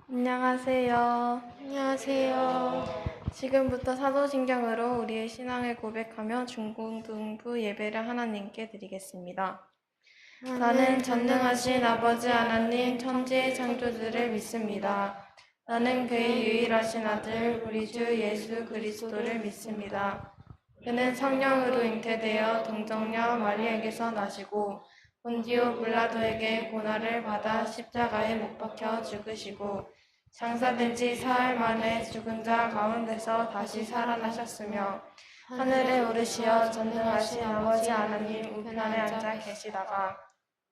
안녕하세요. 안녕하세요. 지금부터 사도신경으로 우리의 신앙을 고백하며 중공등부 예배를 하나님께 드리겠습니다. 나는 전능하신 아버지 하나님 천지의 창조주를 믿습니다. 나는 그의 유일하신 아들 우리 주 예수 그리스도를 믿습니다. 그는 성령으로 잉태되어 동정녀 마리아에게서 나시고 본디오 빌라도에게 고난을 받아 십자가에 못 박혀 죽으시고 장사된 지 사흘 만에 죽은 자 가운데서 다시 살아나셨으며 하늘에 오르시어 전능하신 아버지 하나님 우편에 앉아 계시다가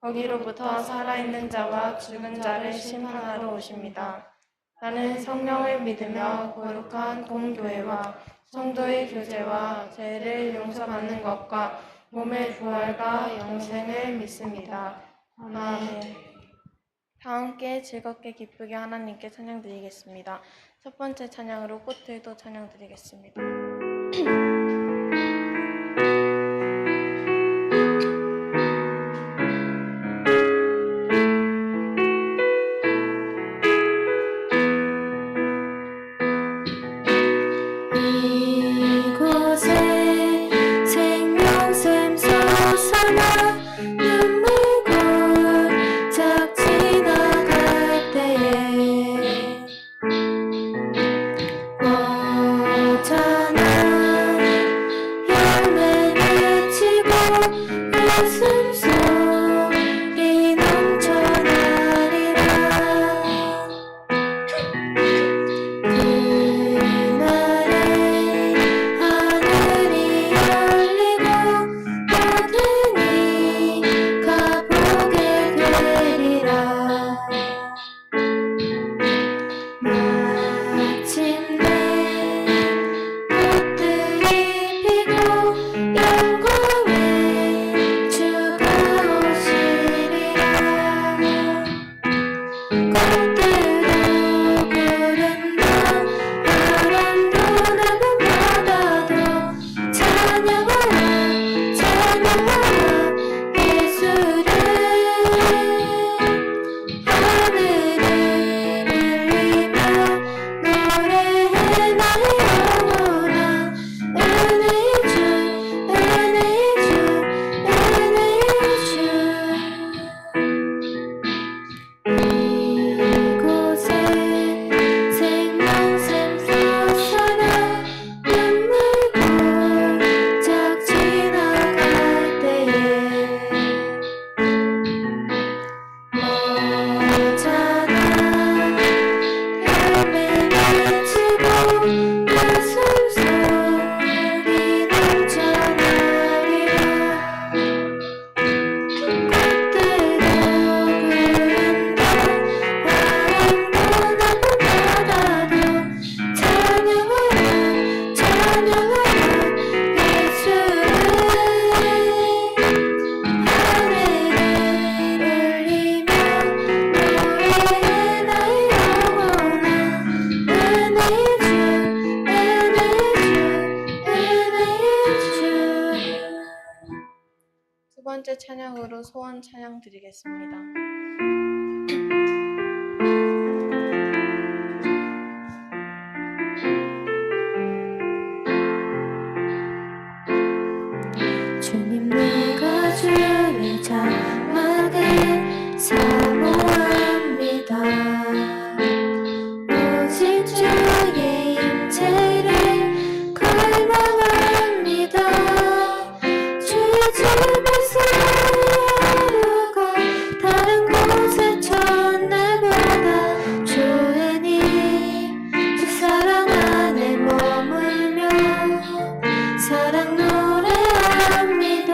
거기로부터 살아있는 자와 죽은 자를 심판하러 오십니다. 나는 성령을 믿으며 거룩한 공교회와 성도의 교제와 죄를 용서받는 것과 몸의 부활과 영생을 믿습니다. 아멘. 다 함께 즐겁게 기쁘게 하나님께 찬양 드리겠습니다. 첫 번째 찬양으로 꽃들도 찬양 드리겠습니다. 두 번째 찬양으로 소원 찬양 드리겠습니다. 주님 내가 주의 자막에 사모합니다. 오직 주의 임재를 갈망합니다. 주의 집에서 하루가 다른 곳에 첫날보다 좋으니 주 사랑 안에 머물며 사랑 노래합니다.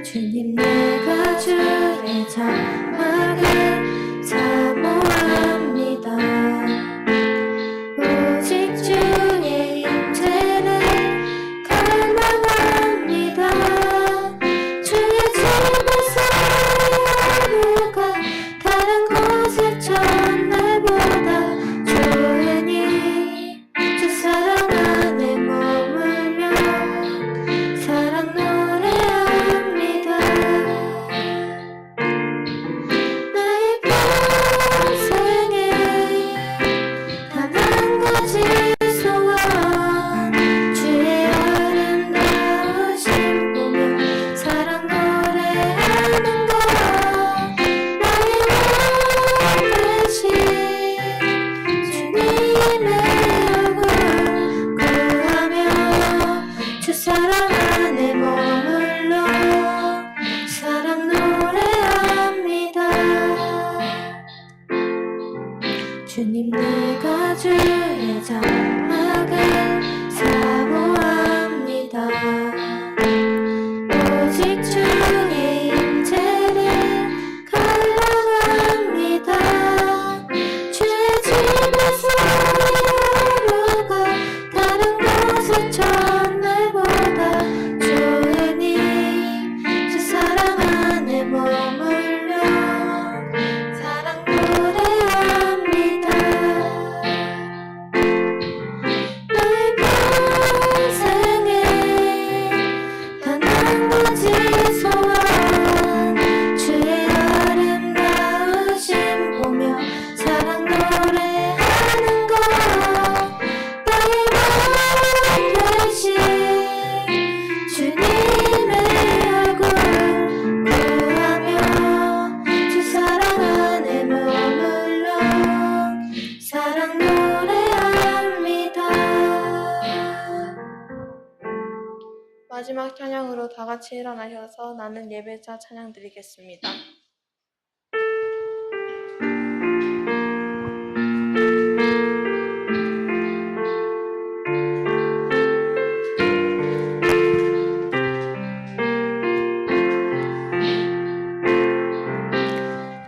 주님 내가 주의 자막에 사모합니다. 안에 머물러 사랑 노래합니다. 주님 내가 주의 장막을 사모합니다. 오직 주의 임재를 갈망합니다. 주의 집에서 하루가 다른 곳의 첫날보다 좋으니 주 사랑 안에 머물러 사랑 노래합니다. 너의 평생에 단 한 가지 소원 주의 아름다우심 보며 사랑 노래하는 것 나의 마음 결심 주님의 얼굴 구하며 주 사랑 안에 머물러 사랑 노래합니다. 마지막 찬양으로 다 같이 일어나셔서 나는 예배자 찬양 드리겠습니다.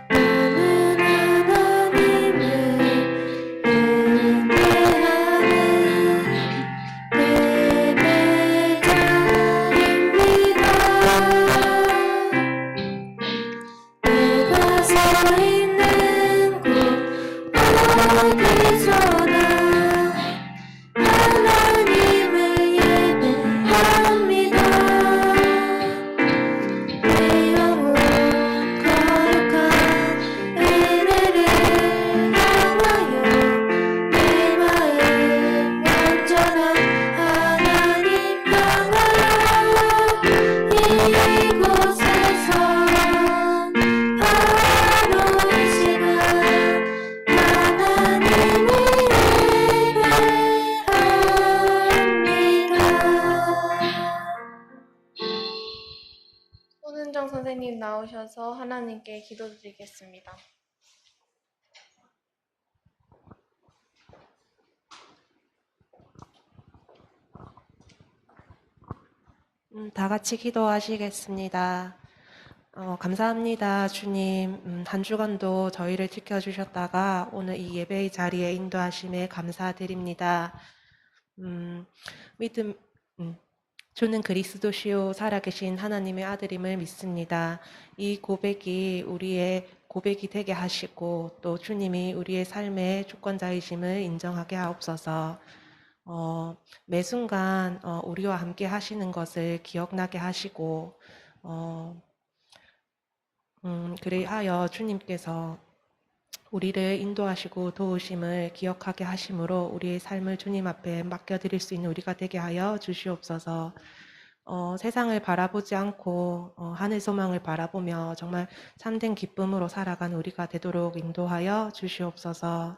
나는 하나님을 은혜하는 예배자입니다. 내가 서 있는 곳 어디서나 하나님을 예배합니다. 내 영혼 거룩한 은혜를 향하여 내 마음 완전한 하나님 향하여 이곳에서 바로 이 시간 하나님을 예배합니다. 손은정 선생님 나오셔서 하나님께 기도드리겠습니다. 다 같이 기도하시겠습니다. 감사합니다, 주님. 한 주간도 저희를 지켜주셨다가 오늘 이 예배의 자리에 인도하심에 감사드립니다. 주는 그리스도시요 살아계신 하나님의 아들임을 믿습니다. 이 고백이 우리의 고백이 되게 하시고 또 주님이 우리의 삶의 주권자이심을 인정하게 하옵소서. 매 순간 우리와 함께 하시는 것을 기억나게 하시고 그리하여 주님께서 우리를 인도하시고 도우심을 기억하게 하심으로 우리의 삶을 주님 앞에 맡겨드릴 수 있는 우리가 되게 하여 주시옵소서. 세상을 바라보지 않고 하늘 소망을 바라보며 정말 참된 기쁨으로 살아가는 우리가 되도록 인도하여 주시옵소서.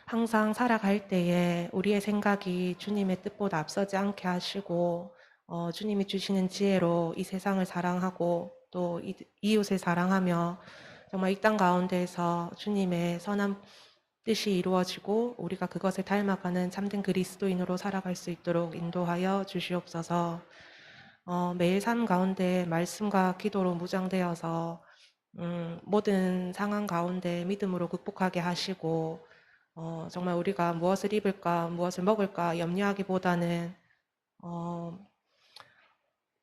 항상 살아갈 때에 우리의 생각이 주님의 뜻보다 앞서지 않게 하시고 주님이 주시는 지혜로 이 세상을 사랑하고 또 이웃을 사랑하며 정말 이 땅 가운데에서 주님의 선한 뜻이 이루어지고 우리가 그것을 닮아가는 참된 그리스도인으로 살아갈 수 있도록 인도하여 주시옵소서. 매일 삶 가운데 말씀과 기도로 무장되어서 모든 상황 가운데 믿음으로 극복하게 하시고 정말 우리가 무엇을 입을까 무엇을 먹을까 염려하기보다는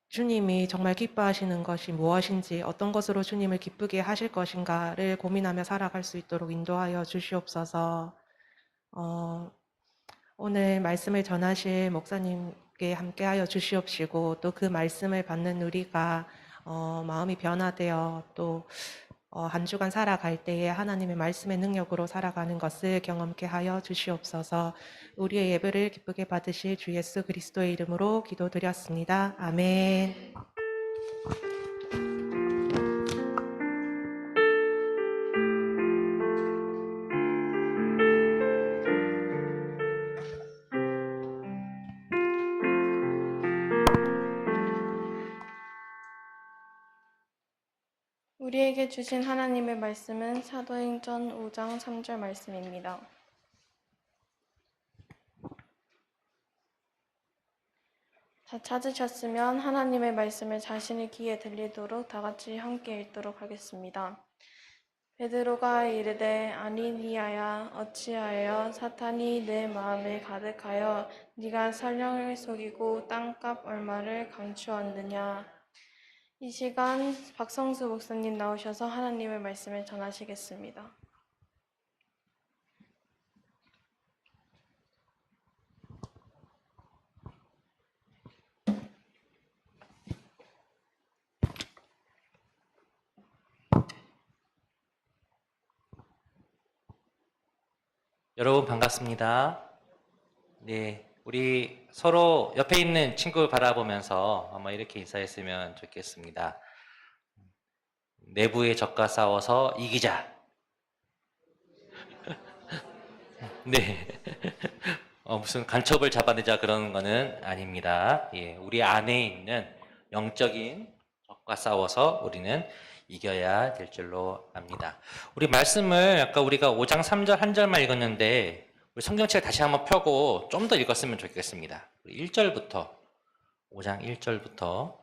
주님이 정말 기뻐하시는 것이 무엇인지 어떤 것으로 주님을 기쁘게 하실 것인가를 고민하며 살아갈 수 있도록 인도하여 주시옵소서. 오늘 말씀을 전하실 목사님께 함께하여 주시옵시고 또 그 말씀을 받는 우리가 마음이 변화되어 또 한 주간 살아갈 때에 하나님의 말씀의 능력으로 살아가는 것을 경험케 하여 주시옵소서. 우리의 예배를 기쁘게 받으실 주 예수 그리스도의 이름으로 기도드렸습니다. 아멘. 우리에게 주신 하나님의 말씀은 사도행전 5장 3절 말씀입니다. 다 찾으셨으면 하나님의 말씀을 자신의 귀에 들리도록 다 같이 함께 읽도록 하겠습니다. 베드로가 이르되 아니니아야 어찌하여 사탄이 내 마음에 가득하여 네가 성령을 속이고 땅값 얼마를 감추었느냐. 이 시간 박성수 목사님 나오셔서 하나님의 말씀을 전하시겠습니다. 여러분 반갑습니다. 네, 우리 서로 옆에 있는 친구 바라보면서 한번 이렇게 인사했으면 좋겠습니다. 내부의 적과 싸워서 이기자. 네, 무슨 간첩을 잡아내자 그런 거는 아닙니다. 예, 우리 안에 있는 영적인 적과 싸워서 우리는 이겨야 될 줄로 압니다. 우리 말씀을 아까 우리가 5장 3절 한 절만 읽었는데 우리 성경책을 다시 한번 펴고 좀 더 읽었으면 좋겠습니다. 1절부터 5장 1절부터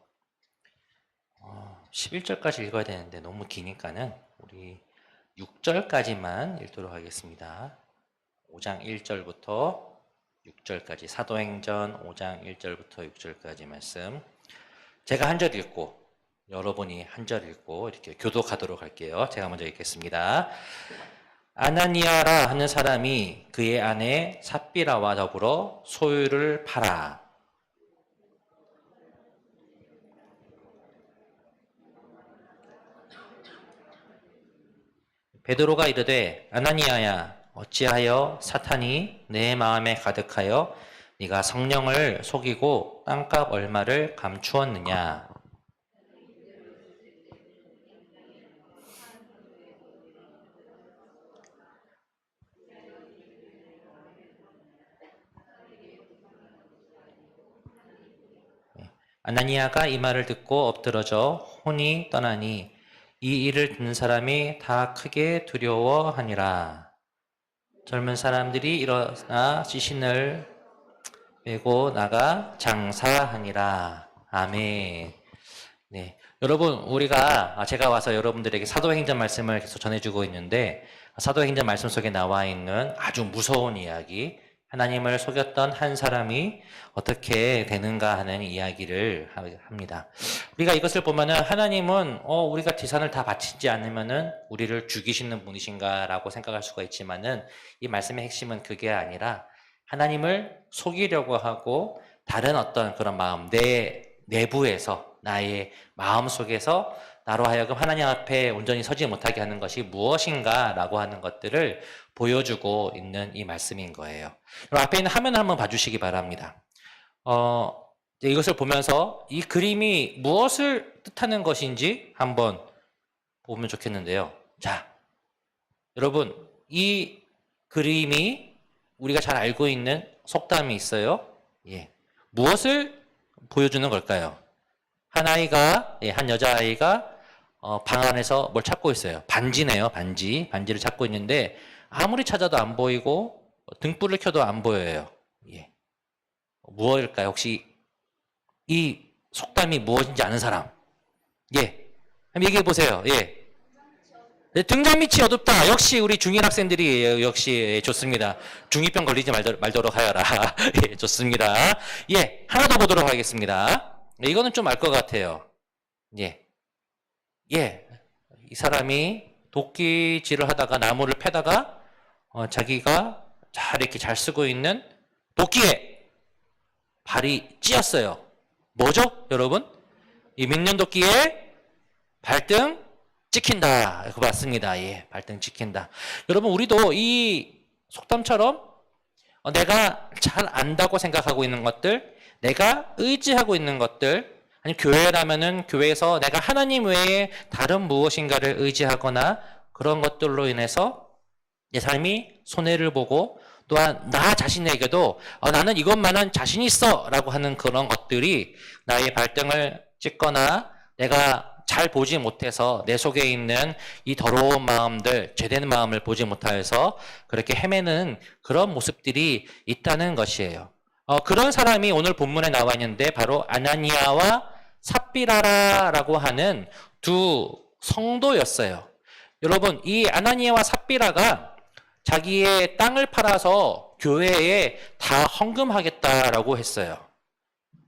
11절까지 읽어야 되는데 너무 기니까는 우리 6절까지만 읽도록 하겠습니다. 5장 1절부터 6절까지 사도행전 5장 1절부터 6절까지 말씀 제가 한 절 읽고 여러분이 한 절 읽고 이렇게 교독하도록 할게요. 제가 먼저 읽겠습니다. 아나니아라 하는 사람이 그의 아내 삽비라와 더불어 소유를 팔아 베드로가 이르되 아나니아야 어찌하여 사탄이 내 마음에 가득하여 네가 성령을 속이고 땅값 얼마를 감추었느냐. 아나니아가 이 말을 듣고 엎드러져 혼이 떠나니 이 일을 듣는 사람이 다 크게 두려워하니라. 젊은 사람들이 일어나 시신을 메고 나가 장사하니라. 아멘. 네, 여러분 우리가 제가 와서 여러분들에게 사도행전 말씀을 계속 전해주고 있는데 사도행전 말씀 속에 나와 있는 아주 무서운 이야기, 하나님을 속였던 한 사람이 어떻게 되는가 하는 이야기를 합니다. 우리가 이것을 보면은 하나님은 우리가 재산을 다 바치지 않으면은 우리를 죽이시는 분이신가라고 생각할 수가 있지만은 이 말씀의 핵심은 그게 아니라 하나님을 속이려고 하고 다른 어떤 그런 마음, 내 내부에서 나의 마음 속에서 나로 하여금 하나님 앞에 온전히 서지 못하게 하는 것이 무엇인가라고 하는 것들을 보여주고 있는 이 말씀인 거예요. 그럼 앞에 있는 화면을 한번 봐주시기 바랍니다. 이것을 보면서 이 그림이 무엇을 뜻하는 것인지 한번 보면 좋겠는데요. 자, 여러분 이 그림이 우리가 잘 알고 있는 속담이 있어요. 예, 무엇을 보여주는 걸까요? 한 아이가, 한 여자아이가 방 안에서 뭘 찾고 있어요. 반지네요. 반지를 찾고 있는데 아무리 찾아도 안 보이고 등불을 켜도 안 보여요. 예. 무엇일까요? 혹시 이 속담이 무엇인지 아는 사람? 예. 한번 얘기해 보세요. 예. 네, 등잔빛이 어둡다. 역시 우리 중1 학생들이 역시 좋습니다. 중2병 걸리지 말도록 하여라. 예, 좋습니다. 예, 하나 더 보도록 하겠습니다. 네, 이거는 좀 알 것 같아요. 예. 예. 이 사람이 도끼질을 하다가 나무를 패다가 자기가 이렇게 잘 쓰고 있는 도끼에 발이 찧었어요. 뭐죠, 여러분? 이 민년 도끼에 발등 찍힌다. 그거 맞습니다. 예, 발등 찍힌다. 여러분, 우리도 이 속담처럼 내가 잘 안다고 생각하고 있는 것들, 내가 의지하고 있는 것들, 아니 교회라면은 교회에서 내가 하나님 외에 다른 무엇인가를 의지하거나 그런 것들로 인해서 내 삶이 손해를 보고 또한 나 자신에게도 나는 이것만은 자신 있어 라고 하는 그런 것들이 나의 발등을 찍거나 내가 잘 보지 못해서 내 속에 있는 이 더러운 마음들, 죄된 마음을 보지 못하여서 그렇게 헤매는 그런 모습들이 있다는 것이에요. 그런 사람이 오늘 본문에 나와 있는데 바로 아나니아와 삽비라라고 하는 두 성도였어요. 여러분, 이 아나니아와 삽비라가 자기의 땅을 팔아서 교회에 다 헌금하겠다라고 했어요.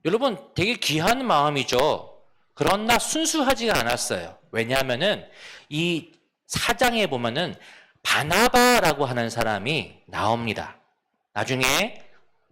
여러분, 되게 귀한 마음이죠. 그러나 순수하지가 않았어요. 왜냐하면은 이 4장에 보면은 바나바라고 하는 사람이 나옵니다. 나중에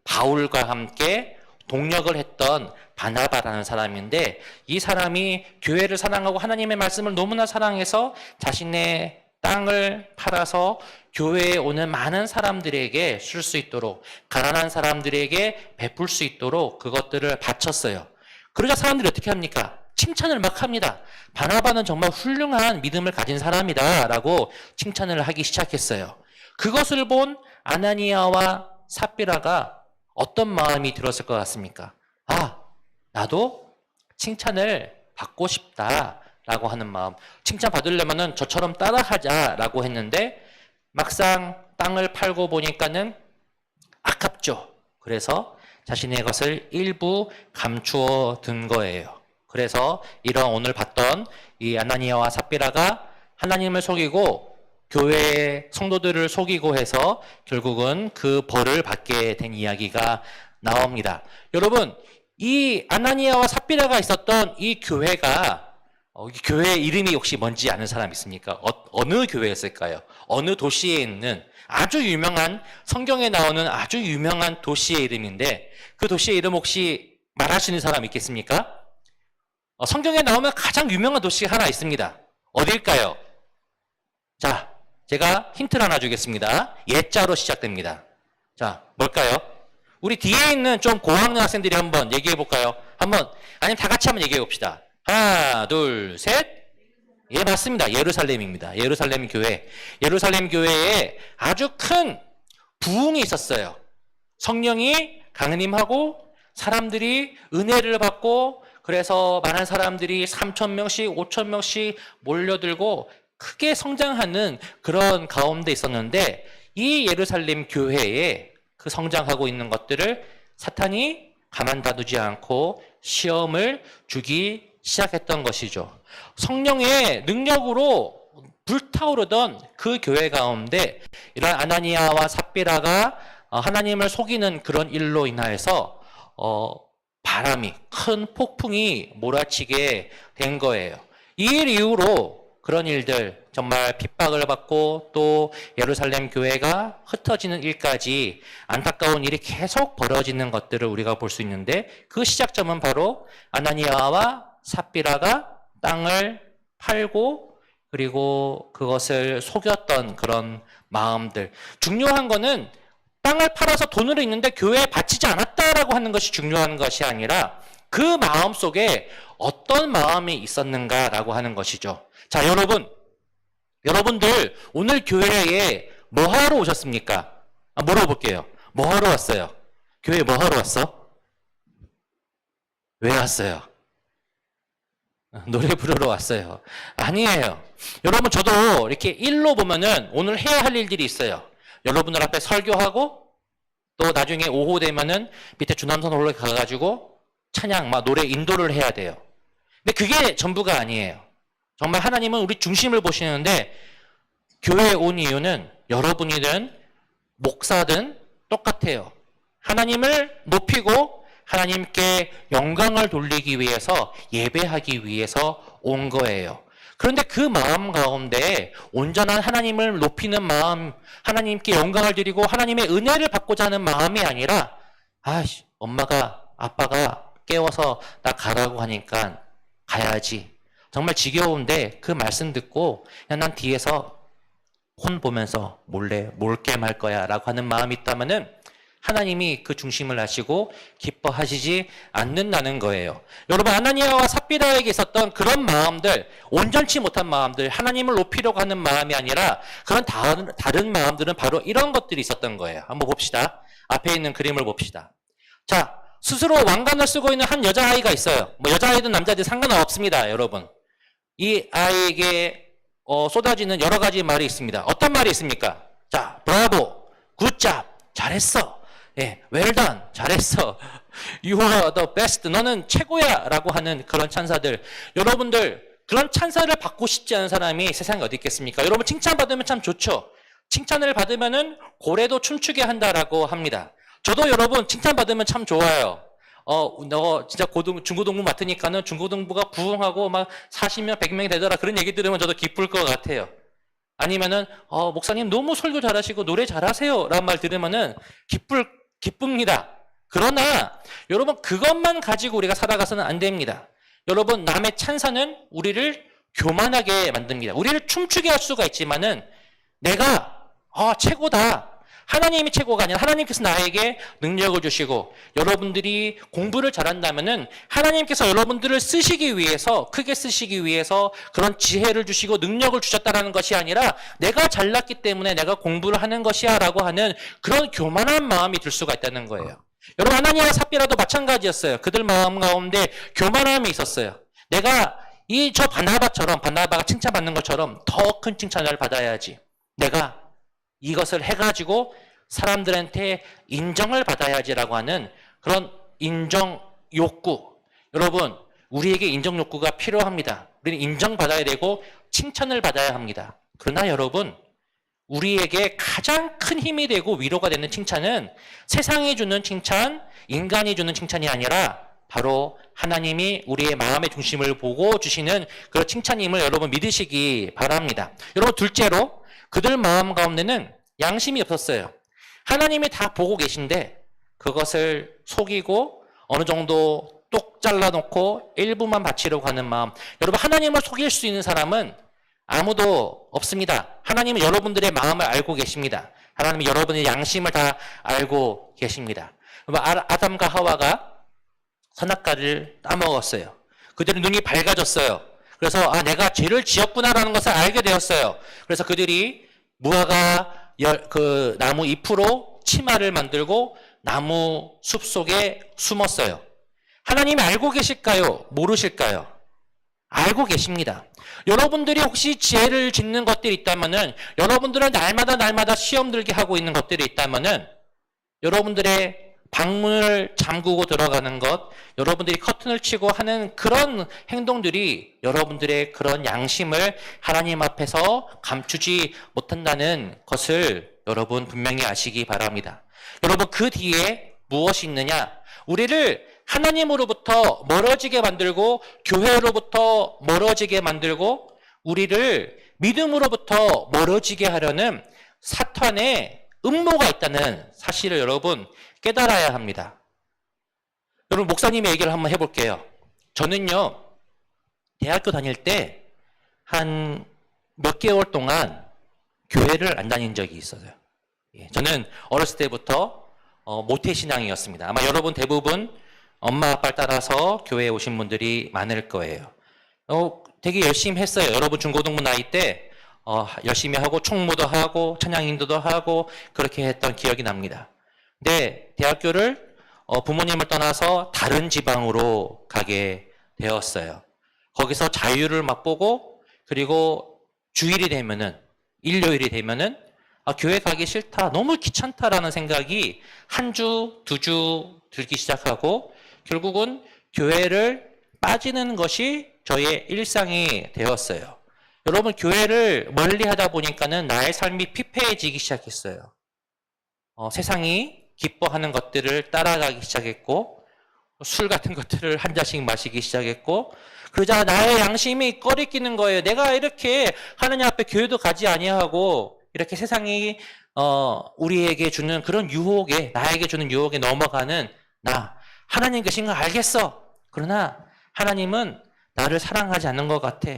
바울과 함께 동역을 했던 바나바라는 사람인데, 이 사람이 교회를 사랑하고 하나님의 말씀을 너무나 사랑해서 자신의 땅을 팔아서 교회에 오는 많은 사람들에게 쓸 수 있도록, 가난한 사람들에게 베풀 수 있도록 그것들을 바쳤어요. 그러자 사람들이 어떻게 합니까? 칭찬을 막 합니다. 바나바는 정말 훌륭한 믿음을 가진 사람이다 라고 칭찬을 하기 시작했어요. 그것을 본 아나니아와 삽비라가 어떤 마음이 들었을 것 같습니까? 아, 나도 칭찬을 받고 싶다 라고 하는 마음. 칭찬 받으려면 저처럼 따라하자 라고 했는데 막상 땅을 팔고 보니까는 아깝죠. 그래서 자신의 것을 일부 감추어 둔 거예요. 그래서 이런 오늘 봤던 이 아나니아와 삽비라가 하나님을 속이고 교회의 성도들을 속이고 해서 결국은 그 벌을 받게 된 이야기가 나옵니다. 여러분, 이 아나니아와 삽비라가 있었던 이 교회가 교회 이름이 혹시 뭔지 아는 사람 있습니까? 어느 교회였을까요? 어느 도시에 있는 아주 유명한, 성경에 나오는 아주 유명한 도시의 이름인데 그 도시의 이름 혹시 말할 수 있는 사람 있겠습니까? 성경에 나오면 가장 유명한 도시가 하나 있습니다. 어딜까요? 자, 제가 힌트를 하나 주겠습니다. 예자로 시작됩니다. 자, 뭘까요? 우리 뒤에 있는 좀 고학년 학생들이 한번 얘기해 볼까요? 아니면 다 같이 한번 얘기해 봅시다. 하나, 둘, 셋. 예, 맞습니다. 예루살렘입니다. 예루살렘 교회. 예루살렘 교회에 아주 큰 부흥이 있었어요. 성령이 강림하고 사람들이 은혜를 받고 그래서 많은 사람들이 3,000명씩, 5,000명씩 몰려들고 크게 성장하는 그런 가운데 있었는데 이 예루살렘 교회에 그 성장하고 있는 것들을 사탄이 가만두지 않고 시험을 주기 시작했던 것이죠. 성령의 능력으로 불타오르던 그 교회 가운데 이런 아나니아와 삽비라가 하나님을 속이는 그런 일로 인하여서 바람이, 큰 폭풍이 몰아치게 된 거예요. 이 일 이후로 그런 일들, 정말 핍박을 받고 또 예루살렘 교회가 흩어지는 일까지 안타까운 일이 계속 벌어지는 것들을 우리가 볼 수 있는데 그 시작점은 바로 아나니아와 삽비라가 땅을 팔고 그리고 그것을 속였던 그런 마음들. 중요한 거는 땅을 팔아서 돈을 있는데 교회에 바치지 않았다라고 하는 것이 중요한 것이 아니라 그 마음 속에 어떤 마음이 있었는가라고 하는 것이죠. 자, 여러분들 오늘 교회에 뭐 하러 오셨습니까? 물어볼게요. 뭐 하러 왔어요? 교회에 뭐 하러 왔어? 왜 왔어요? 노래 부르러 왔어요. 아니에요. 여러분, 저도 이렇게 일로 보면은 오늘 해야 할 일들이 있어요. 여러분들 앞에 설교하고 또 나중에 오후 되면은 밑에 주남선 홀로 가가지고 찬양, 노래 인도를 해야 돼요. 근데 그게 전부가 아니에요. 정말 하나님은 우리 중심을 보시는데 교회에 온 이유는 여러분이든 목사든 똑같아요. 하나님을 높이고 하나님께 영광을 돌리기 위해서 예배하기 위해서 온 거예요. 그런데 그 마음 가운데 온전한 하나님을 높이는 마음, 하나님께 영광을 드리고 하나님의 은혜를 받고자 하는 마음이 아니라 엄마가 아빠가 깨워서 나 가라고 하니까 가야지. 정말 지겨운데 그 말씀 듣고 그냥 난 뒤에서 혼 보면서 몰게 말 거야 라고 하는 마음이 있다면은 하나님이 그 중심을 하시고 기뻐하시지 않는다는 거예요. 여러분, 아나니아와 삽비라에게 있었던 그런 마음들, 온전치 못한 마음들, 하나님을 높이려고 하는 마음이 아니라 그런 다른 마음들은 바로 이런 것들이 있었던 거예요. 한번 봅시다. 앞에 있는 그림을 봅시다. 자, 스스로 왕관을 쓰고 있는 한 여자아이가 있어요. 여자아이든 남자아이든 상관없습니다, 여러분. 이 아이에게 쏟아지는 여러 가지 말이 있습니다. 어떤 말이 있습니까? 자, 브라보, 굿잡, 잘했어. 예, well done, 잘했어. You are the best, 너는 최고야 라고 하는 그런 찬사들. 여러분들, 그런 찬사를 받고 싶지 않은 사람이 세상에 어디 있겠습니까? 여러분 칭찬받으면 참 좋죠. 칭찬을 받으면은 고래도 춤추게 한다라고 합니다. 저도 여러분 칭찬받으면 참 좋아요. 너 진짜 중고등부 맡으니까는 중고등부가 부흥하고 막 40명, 100명이 되더라. 그런 얘기 들으면 저도 기쁠 것 같아요. 아니면은, 목사님 너무 설교 잘하시고 노래 잘하세요. 라는 말 들으면은 기쁩니다. 그러나 여러분 그것만 가지고 우리가 살아가서는 안 됩니다. 여러분 남의 찬사는 우리를 교만하게 만듭니다. 우리를 춤추게 할 수가 있지만은 내가 최고다. 하나님이 최고가 아니라 하나님께서 나에게 능력을 주시고 여러분들이 공부를 잘한다면은 하나님께서 여러분들을 쓰시기 위해서 크게 쓰시기 위해서 그런 지혜를 주시고 능력을 주셨다라는 것이 아니라 내가 잘났기 때문에 내가 공부를 하는 것이야 라고 하는 그런 교만한 마음이 들 수가 있다는 거예요. 여러분 하나님과 삽비라도 마찬가지였어요. 그들 마음 가운데 교만함이 있었어요. 내가 저 바나바가 칭찬받는 것처럼 더 큰 칭찬을 받아야지. 내가 이것을 해가지고 사람들한테 인정을 받아야지라고 하는 그런 인정 욕구. 여러분, 우리에게 인정 욕구가 필요합니다. 우리는 인정받아야 되고 칭찬을 받아야 합니다. 그러나 여러분, 우리에게 가장 큰 힘이 되고 위로가 되는 칭찬은 세상이 주는 칭찬, 인간이 주는 칭찬이 아니라 바로 하나님이 우리의 마음의 중심을 보고 주시는 그런 칭찬임을 여러분 믿으시기 바랍니다. 여러분, 둘째로 그들 마음 가운데는 양심이 없었어요. 하나님이 다 보고 계신데 그것을 속이고 어느 정도 똑 잘라놓고 일부만 바치려고 하는 마음. 여러분 하나님을 속일 수 있는 사람은 아무도 없습니다. 하나님은 여러분들의 마음을 알고 계십니다. 하나님은 여러분의 양심을 다 알고 계십니다. 아담과 하와가 선악과를 따먹었어요. 그들의 눈이 밝아졌어요. 그래서 내가 죄를 지었구나라는 것을 알게 되었어요. 그래서 그들이 무화과 그 나무 잎으로 치마를 만들고 나무 숲 속에 숨었어요. 하나님이 알고 계실까요? 모르실까요? 알고 계십니다. 여러분들이 혹시 지혜를 짓는 것들이 있다면은, 여러분들은 날마다 시험 들게 하고 있는 것들이 있다면은, 여러분들의 방문을 잠그고 들어가는 것, 여러분들이 커튼을 치고 하는 그런 행동들이 여러분들의 그런 양심을 하나님 앞에서 감추지 못한다는 것을 여러분 분명히 아시기 바랍니다. 여러분 그 뒤에 무엇이 있느냐? 우리를 하나님으로부터 멀어지게 만들고 교회로부터 멀어지게 만들고 우리를 믿음으로부터 멀어지게 하려는 사탄의 음모가 있다는 사실을 여러분 깨달아야 합니다. 여러분 목사님의 얘기를 한번 해볼게요. 저는요 대학교 다닐 때 한 몇 개월 동안 교회를 안 다닌 적이 있어요. 저는 어렸을 때부터 모태신앙이었습니다. 아마 여러분 대부분 엄마 아빠를 따라서 교회에 오신 분들이 많을 거예요. 되게 열심히 했어요. 여러분 중고등부 나이 때 열심히 하고 총무도 하고 찬양인도도 하고 그렇게 했던 기억이 납니다. 근데 대학교를 부모님을 떠나서 다른 지방으로 가게 되었어요. 거기서 자유를 맛보고 그리고 주일이 되면은 일요일이 되면은 교회 가기 싫다, 너무 귀찮다라는 생각이 한 주, 두 주 들기 시작하고 결국은 교회를 빠지는 것이 저의 일상이 되었어요. 여러분 교회를 멀리 하다 보니까는 나의 삶이 피폐해지기 시작했어요. 세상이 기뻐하는 것들을 따라가기 시작했고 술 같은 것들을 한 잔씩 마시기 시작했고 그러자 나의 양심이 꺼리끼는 거예요. 내가 이렇게 하느님 앞에 교회도 가지 아니하고 이렇게 세상이 우리에게 주는 그런 유혹에 나에게 주는 유혹에 넘어가는 나 하나님 계신 거 알겠어. 그러나 하나님은 나를 사랑하지 않는 것 같아.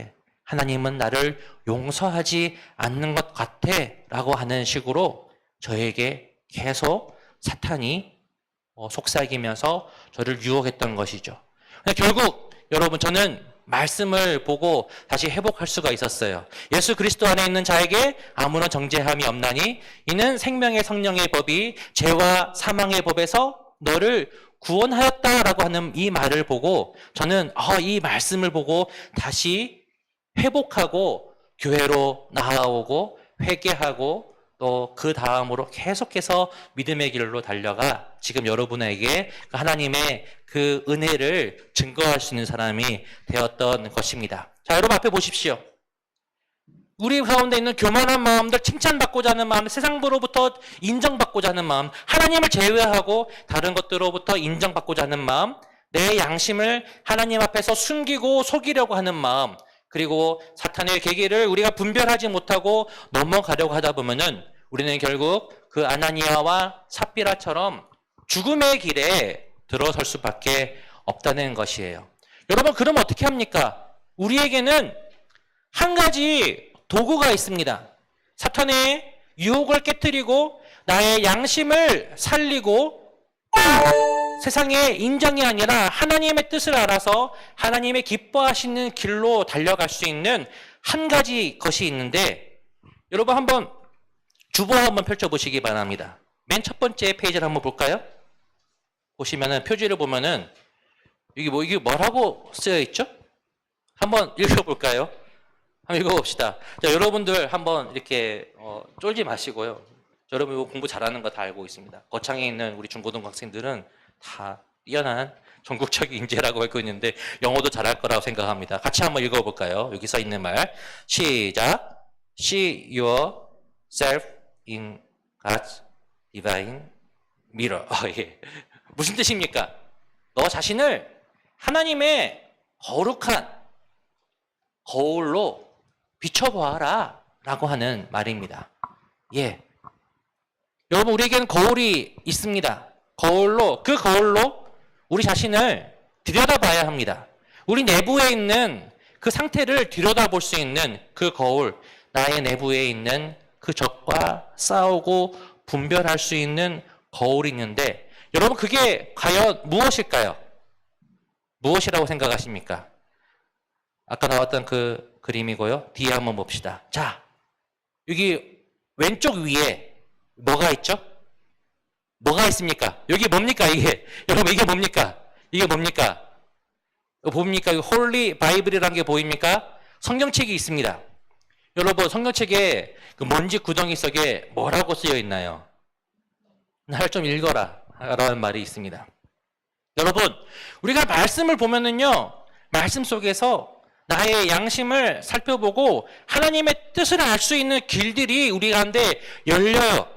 하나님은 나를 용서하지 않는 것 같아 라고 하는 식으로 저에게 계속 사탄이 속삭이면서 저를 유혹했던 것이죠. 결국 여러분 저는 말씀을 보고 다시 회복할 수가 있었어요. 예수 그리스도 안에 있는 자에게 아무런 정죄함이 없나니 이는 생명의 성령의 법이 죄와 사망의 법에서 너를 구원하였다라고 하는 이 말을 보고 저는 이 말씀을 보고 다시 회복하고 교회로 나아오고 회개하고 또 그 다음으로 계속해서 믿음의 길로 달려가 지금 여러분에게 하나님의 그 은혜를 증거할 수 있는 사람이 되었던 것입니다. 자, 여러분 앞에 보십시오. 우리 가운데 있는 교만한 마음들, 칭찬받고자 하는 마음, 세상으로부터 인정받고자 하는 마음, 하나님을 제외하고 다른 것들로부터 인정받고자 하는 마음, 내 양심을 하나님 앞에서 숨기고 속이려고 하는 마음, 그리고 사탄의 계기를 우리가 분별하지 못하고 넘어가려고 하다 보면은 우리는 결국 그 아나니아와 삽비라처럼 죽음의 길에 들어설 수밖에 없다는 것이에요. 여러분, 그럼 어떻게 합니까? 우리에게는 한 가지 도구가 있습니다. 사탄의 유혹을 깨뜨리고 나의 양심을 살리고 세상의 인정이 아니라 하나님의 뜻을 알아서 하나님의 기뻐하시는 길로 달려갈 수 있는 한 가지 것이 있는데, 여러분 한번 주보 한번 펼쳐보시기 바랍니다. 맨 첫 번째 페이지를 한번 볼까요? 보시면은 표지를 보면은 이게 뭐라고 쓰여 있죠? 한번 읽어볼까요? 한번 읽어봅시다. 자, 여러분들 한번 이렇게 쫄지 마시고요. 여러분 이거 공부 잘하는 거 다 알고 있습니다. 거창에 있는 우리 중고등부 학생들은 다 뛰어난 전국적인 인재라고 알고 있는데 영어도 잘할 거라고 생각합니다. 같이 한번 읽어볼까요? 여기 써 있는 말 시작. See yourself in God's divine mirror. 예. 무슨 뜻입니까? 너 자신을 하나님의 거룩한 거울로 비춰보아라 라고 하는 말입니다. 예. 여러분, 우리에게는 거울이 있습니다. 그 거울로 우리 자신을 들여다봐야 합니다. 우리 내부에 있는 그 상태를 들여다볼 수 있는 그 거울, 나의 내부에 있는 그 적과 싸우고 분별할 수 있는 거울이 있는데, 여러분 그게 과연 무엇일까요? 무엇이라고 생각하십니까? 아까 나왔던 그 그림이고요. 뒤에 한번 봅시다. 자, 여기 왼쪽 위에 뭐가 있죠? 뭐가 있습니까? 여기 뭡니까 이게? 여러분 이게 뭡니까? 이게 뭡니까? 봅니까? 홀리 바이블이라는 게 보입니까? 성경책이 있습니다. 여러분 성경책에 그 먼지 구덩이 속에 뭐라고 쓰여 있나요? 날 좀 읽어라 라는 말이 있습니다. 여러분, 우리가 말씀을 보면은요, 말씀 속에서 나의 양심을 살펴보고 하나님의 뜻을 알 수 있는 길들이 우리 가운데 열립니다.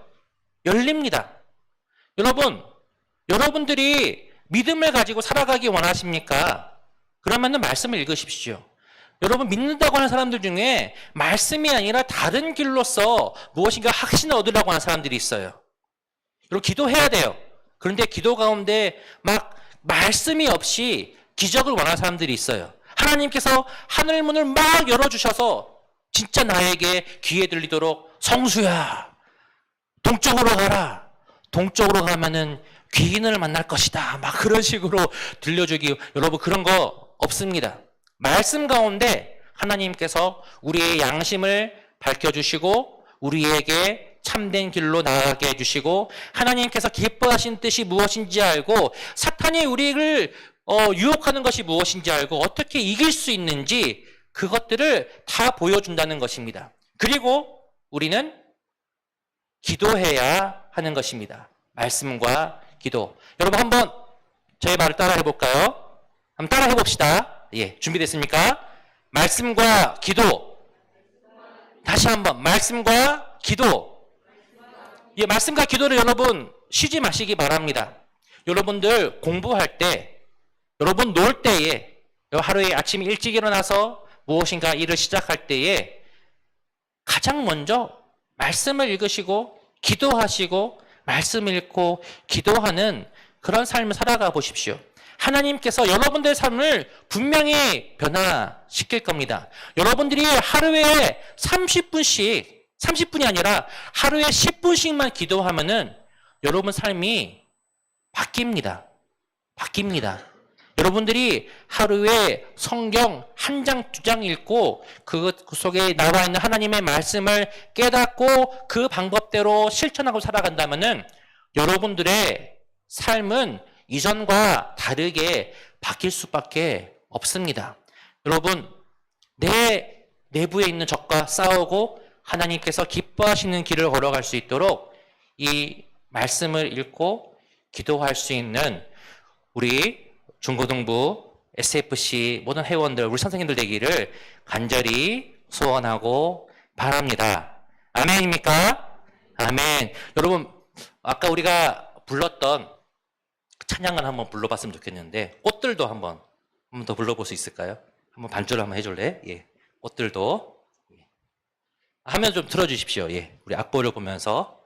여러분들이 믿음을 가지고 살아가기 원하십니까? 그러면은 말씀을 읽으십시오. 여러분, 믿는다고 하는 사람들 중에 말씀이 아니라 다른 길로서 무엇인가 확신을 얻으려고 하는 사람들이 있어요. 여러분, 기도해야 돼요. 그런데 기도 가운데 막 말씀이 없이 기적을 원하는 사람들이 있어요. 하나님께서 하늘문을 막 열어주셔서 진짜 나에게 귀에 들리도록 성수야, 동쪽으로 가라. 동쪽으로 가면은 귀인을 만날 것이다. 막 그런 식으로 들려주기, 여러분 그런 거 없습니다. 말씀 가운데 하나님께서 우리의 양심을 밝혀주시고 우리에게 참된 길로 나아가게 해주시고 하나님께서 기뻐하신 뜻이 무엇인지 알고 사탄이 우리를 유혹하는 것이 무엇인지 알고 어떻게 이길 수 있는지 그것들을 다 보여준다는 것입니다. 그리고 우리는 기도해야 하는 것입니다. 말씀과 기도. 여러분 한번 저의 말을 따라 해볼까요? 한번 따라 해봅시다. 예, 준비됐습니까? 말씀과 기도. 다시 한번 말씀과 기도. 예, 말씀과 기도를 여러분 쉬지 마시기 바랍니다. 여러분들 공부할 때, 여러분 놀 때에, 하루에 아침 일찍 일어나서 무엇인가 일을 시작할 때에 가장 먼저 말씀을 읽으시고 기도하시고 말씀 읽고 기도하는 그런 삶을 살아가 보십시오. 하나님께서 여러분들의 삶을 분명히 변화시킬 겁니다. 여러분들이 하루에 30분이 아니라 하루에 10분씩만 기도하면은 여러분 삶이 바뀝니다. 여러분들이 하루에 성경 한 장, 두 장 읽고 그 속에 나와 있는 하나님의 말씀을 깨닫고 그 방법대로 실천하고 살아간다면은 여러분들의 삶은 이전과 다르게 바뀔 수밖에 없습니다. 여러분, 내 내부에 있는 적과 싸우고 하나님께서 기뻐하시는 길을 걸어갈 수 있도록 이 말씀을 읽고 기도할 수 있는 우리 중고등부 SFC 모든 회원들, 우리 선생님들 되기를 간절히 소원하고 바랍니다. 아멘입니까? 아멘. 여러분, 아까 우리가 불렀던 찬양을 한번 불러봤으면 좋겠는데, 꽃들도 한번 더 불러볼 수 있을까요? 한번 반주를 한번 해줄래? 예. 꽃들도. 예. 화면 좀 틀어주십시오. 예. 우리 악보를 보면서.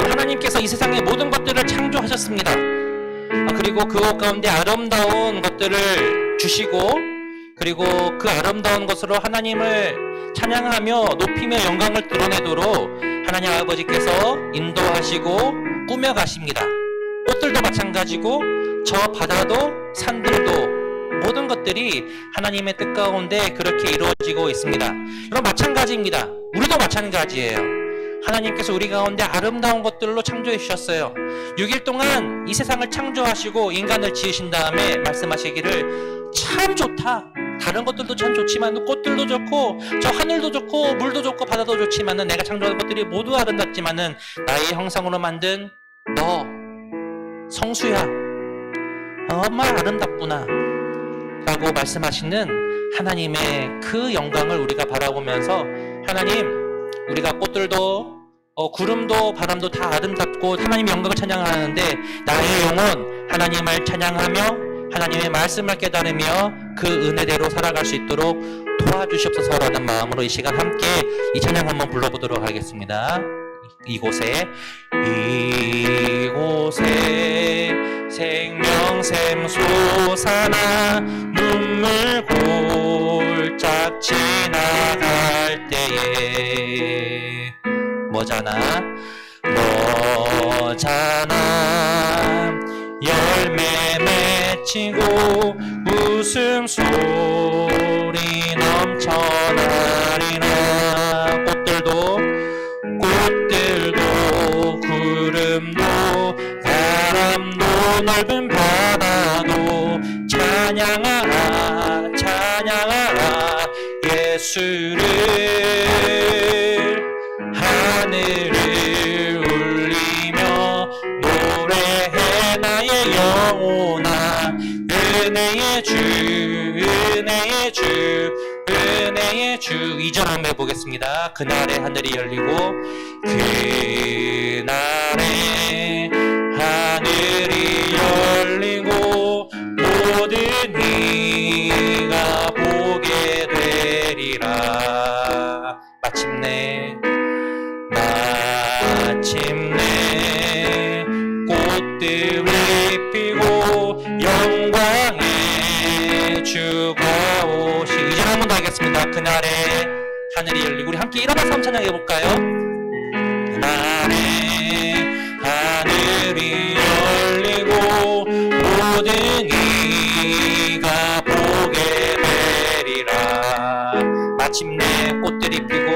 하나님께서 이 세상의 모든 것들을 창조하셨습니다. 그리고 그 가운데 아름다운 것들을 주시고, 그리고 그 아름다운 것으로 하나님을 찬양하며 높이며 영광을 드러내도록 하나님 아버지께서 인도하시고 꾸며가십니다. 꽃들도 마찬가지고 저 바다도 산들도 모든 것들이 하나님의 뜻 가운데 그렇게 이루어지고 있습니다. 여러분, 마찬가지입니다. 우리도 마찬가지예요. 하나님께서 우리 가운데 아름다운 것들로 창조해 주셨어요. 6일 동안 이 세상을 창조하시고 인간을 지으신 다음에 말씀하시기를 참 좋다. 다른 것들도 참 좋지만 꽃들도 좋고 저 하늘도 좋고 물도 좋고 바다도 좋지만은 내가 창조한 것들이 모두 아름답지만은 나의 형상으로 만든 너 성수야 정말 아름답구나 라고 말씀하시는 하나님의 그 영광을 우리가 바라보면서 하나님, 우리가 꽃들도 구름도 바람도 다 아름답고 하나님의 영광을 찬양하는데 나의 영혼 하나님을 찬양하며 하나님의 말씀을 깨달으며 그 은혜대로 살아갈 수 있도록 도와주시옵소서라는 마음으로 이 시간 함께 이 찬양 한번 불러보도록 하겠습니다. 이곳에 생명샘 솟아나 눈물 골짝 지나갈 때에 뭐잖아 열매 맺히고 웃음소리 넘쳐나리나 꽃들도 구름도 바람도 넓은 바다도 찬양하라 예수를 하늘을 울리며 노래해 나의 영혼아 은혜의 주 2절 한번 해보겠습니다. 그날에 하늘이 열리고 그날에 하늘이 열리고 모든 이가 보게 되리라. 마침내 꽃들이 피고 영광의 주가 오시. 이제 한 번 더 하겠습니다. 그날에 하늘이 열리고 우리 함께 일어나서 한번 찬양해볼까요? 그날에 하늘이 열리고 모든 이가 보게 되리라. 마침내 꽃들이 피고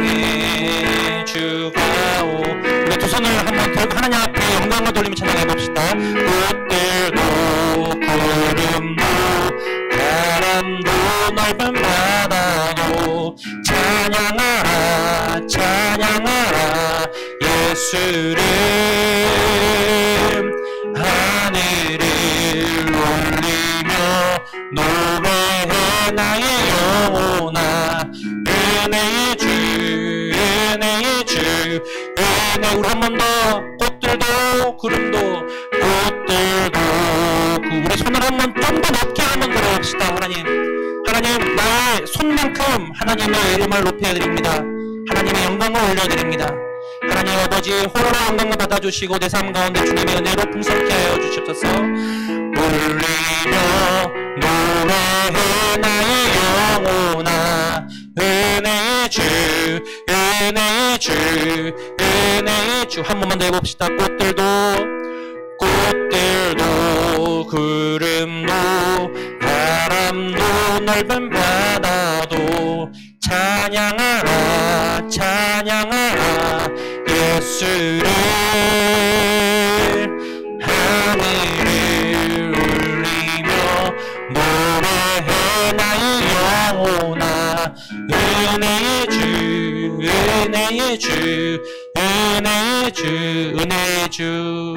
영광의 주가 오. 우리 두 손을 한번 들고 하나님 앞에 영광을 돌리며 찬양해봅시다. 꽃들도 구름도 바람도 넓은 바다도 찬양하라 예수를 하늘을 울리며 노래해 나의 영혼아 은혜의 주 우리 한 번 더 꽃들도 구름도 우리 손을 한번 좀 더 높게 한번 들어봅시다. 하나님 나의 손만큼 하나님의 이름을 높여드립니다. 하나님의 영광을 올려드립니다. 하나님 아버지 홀로 영광을 받아주시고 내 삶 가운데 주님의 은혜로 풍성케 하여 주시옵소서. 울리며 노래해 나의 영혼아 은혜의 주 한 번만 더 해봅시다. 꽃들도 구름도 바람도 넓은 바다도 찬양하라 찬양하라 예수를 하늘을 울리며 노래해 나의 영혼아 은혜의 주 은혜의 주 은혜의 주 은혜의 주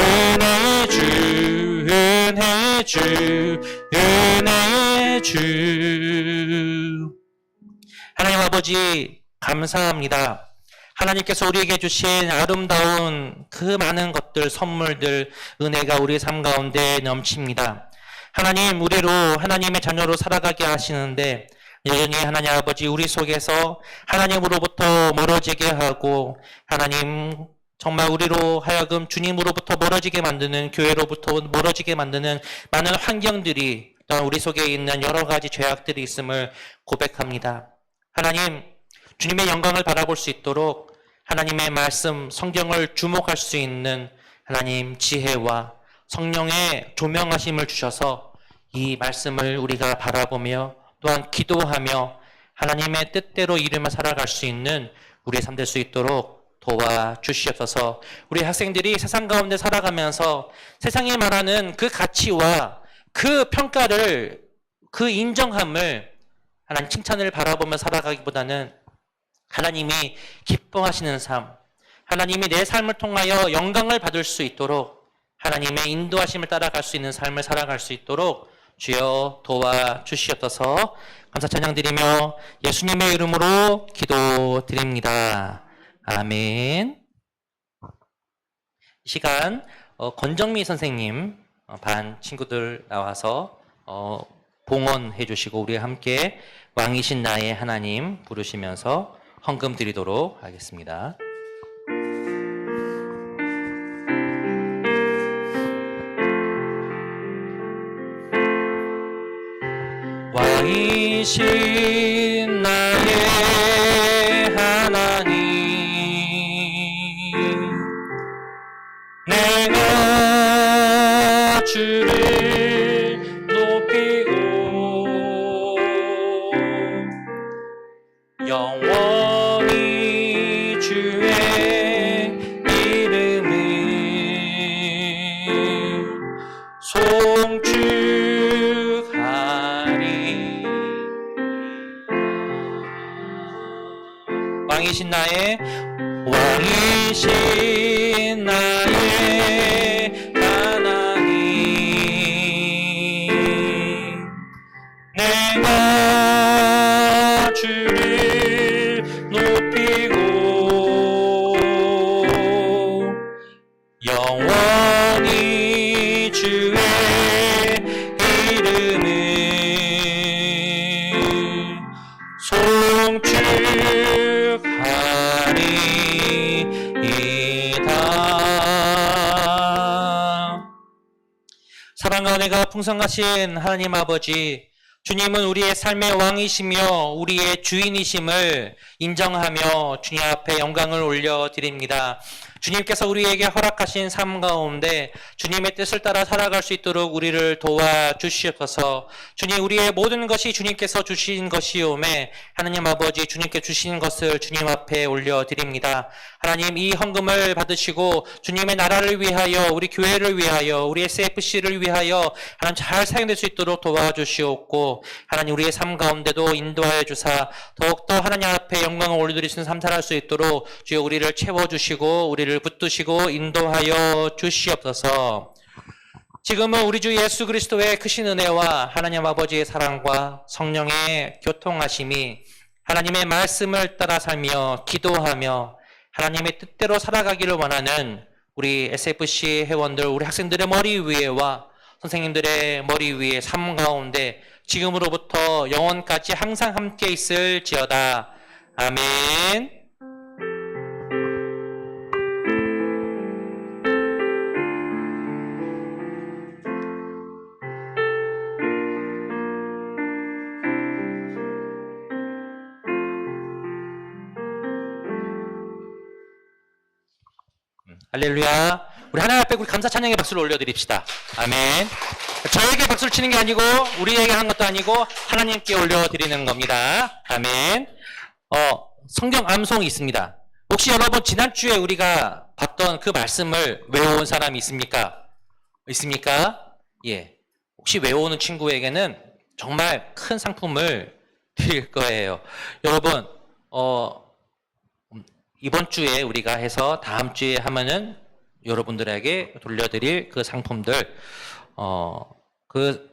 은혜의 주 은혜의 주 은혜의 주 하나님 아버지 감사합니다. 하나님께서 우리에게 주신 아름다운 그 많은 것들, 선물들, 은혜가 우리의 삶 가운데 넘칩니다. 하나님, 우리로 하나님의 자녀로 살아가게 하시는데 여전히 하나님 아버지 우리 속에서 하나님으로부터 멀어지게 하고 하나님 정말 우리로 하여금 주님으로부터 멀어지게 만드는 교회로부터 멀어지게 만드는 많은 환경들이 또한 우리 속에 있는 여러 가지 죄악들이 있음을 고백합니다. 하나님, 주님의 영광을 바라볼 수 있도록 하나님의 말씀, 성경을 주목할 수 있는 하나님 지혜와 성령의 조명하심을 주셔서 이 말씀을 우리가 바라보며 또한 기도하며 하나님의 뜻대로 이루며 살아갈 수 있는 우리의 삶 될 수 있도록 도와주시옵소서. 우리 학생들이 세상 가운데 살아가면서 세상이 말하는 그 가치와 그 평가를, 그 인정함을 하나님 칭찬을 바라보며 살아가기보다는 하나님이 기뻐하시는 삶, 하나님이 내 삶을 통하여 영광을 받을 수 있도록 하나님의 인도하심을 따라갈 수 있는 삶을 살아갈 수 있도록 주여 도와주시옵소서. 감사 찬양드리며 예수님의 이름으로 기도드립니다. 아멘. 이 시간 권정미 선생님 반 친구들 나와서 봉헌해 주시고 우리 함께 왕이신 나의 하나님 부르시면서 헌금 드리도록 하겠습니다. 왕이신 나의 하나님 내가 주를 높이고 영원히 주의 이름을 송축하리. 왕이신 나의 하나님 내가 주를 높이고 영원히 주의 이름을 송축하리이다. 사랑과 은혜가 풍성하신 하나님 아버지, 주님은 우리의 삶의 왕이시며 우리의 주인이심을 인정하며 주님 앞에 영광을 올려드립니다. 주님께서 우리에게 허락하신 삶 가운데 주님의 뜻을 따라 살아갈 수 있도록 우리를 도와주시옵소서. 주님, 우리의 모든 것이 주님께서 주신 것이오매 하나님 아버지 주님께 주신 것을 주님 앞에 올려드립니다. 하나님, 이 헌금을 받으시고 주님의 나라를 위하여, 우리 교회를 위하여, 우리 SFC를 위하여 하나님 잘 사용될 수 있도록 도와주시옵고 하나님 우리의 삶 가운데도 인도하여 주사 더욱더 하나님 앞에 영광을 올려드리시는 삶 살아갈 수 있도록 주여 우리를 채워주시고 우리를 붙드시고 인도하여 주시옵소서. 지금은 우리 주 예수 그리스도의 크신 은혜와 하나님 아버지의 사랑과 성령의 교통하심이 하나님의 말씀을 따라 살며 기도하며 하나님의 뜻대로 살아가기를 원하는 우리 SFC 회원들, 우리 학생들의 머리 위에와 선생님들의 머리 위에 삶 가운데 지금으로부터 영원까지 항상 함께 있을지어다. 아멘. 할렐루야. 우리 하나님 앞에 우리 감사 찬양의 박수를 올려드립시다. 아멘. 저에게 박수를 치는 게 아니고 우리에게 한 것도 아니고 하나님께 올려드리는 겁니다. 아멘. 성경 암송이 있습니다. 혹시 여러분 지난주에 우리가 봤던 그 말씀을 외워온 사람이 있습니까? 있습니까? 예. 혹시 외워오는 친구에게는 정말 큰 상품을 드릴 거예요. 여러분, 이번 주에 우리가 해서 다음 주에 하면은 여러분들에게 돌려드릴 그 상품들, 그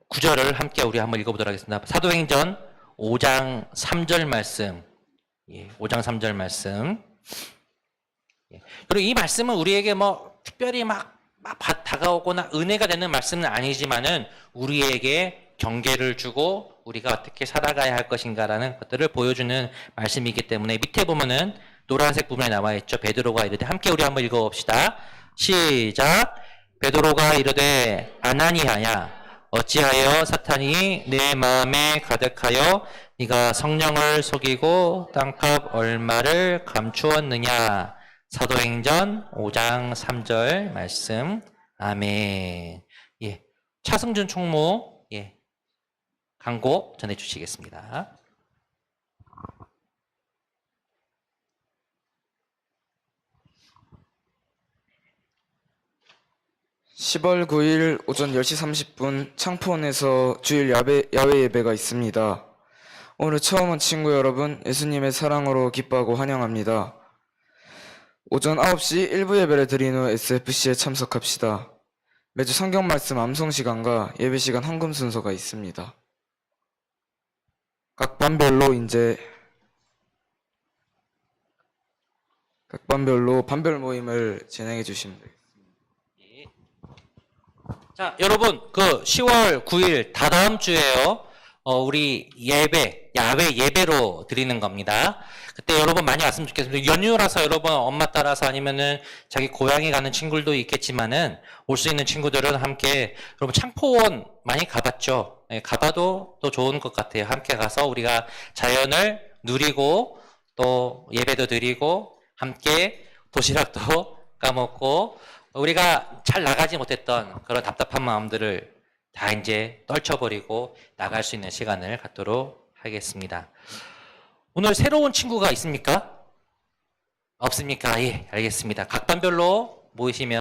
구절을 함께 우리 한번 읽어보도록 하겠습니다. 사도행전 5장 3절 말씀. 예, 5장 3절 말씀. 예. 그리고 이 말씀은 우리에게 뭐 특별히 막 다가오거나 은혜가 되는 말씀은 아니지만은 우리에게 경계를 주고 우리가 어떻게 살아가야 할 것인가라는 것들을 보여주는 말씀이기 때문에 밑에 보면은 노란색 부분에 나와 있죠. 베드로가 이르되 함께 우리 한번 읽어봅시다. 시작. 베드로가 이르되 아나니아야 어찌하여 사탄이 내 마음에 가득하여 네가 성령을 속이고 땅값 얼마를 감추었느냐. 사도행전 5장 3절 말씀. 아멘. 예. 차승준 총무 예. 강고 전해 주시겠습니다. (10월 9일) 오전 10시 30분 창포원에서 주일 야외 예배가 있습니다. 오늘 처음 온 친구 여러분, 예수님의 사랑으로 기뻐하고 환영합니다. 오전 9시 1부 예배를 드린 후 SFC에 참석합시다. 매주 성경 말씀 암송 시간과 예배 시간 헌금 순서가 있습니다. 각 반별로 반별 모임을 진행해 주시면 됩니다. 자, 여러분, 그 10월 9일 다다음 주에요. 우리 야외 예배로 드리는 겁니다. 그때 여러분 많이 왔으면 좋겠습니다. 연휴라서 여러분 엄마 따라서 아니면은 자기 고향에 가는 친구들도 있겠지만은 올 수 있는 친구들은 함께 여러분 창포원 많이 가봤죠? 네, 가봐도 또 좋은 것 같아요. 함께 가서 우리가 자연을 누리고 또 예배도 드리고 함께 도시락도 까먹고 우리가 잘 나가지 못했던 그런 답답한 마음들을 다 이제 떨쳐버리고 나갈 수 있는 시간을 갖도록 하겠습니다. 오늘 새로운 친구가 있습니까? 없습니까? 예, 알겠습니다. 각 반별로 모이시면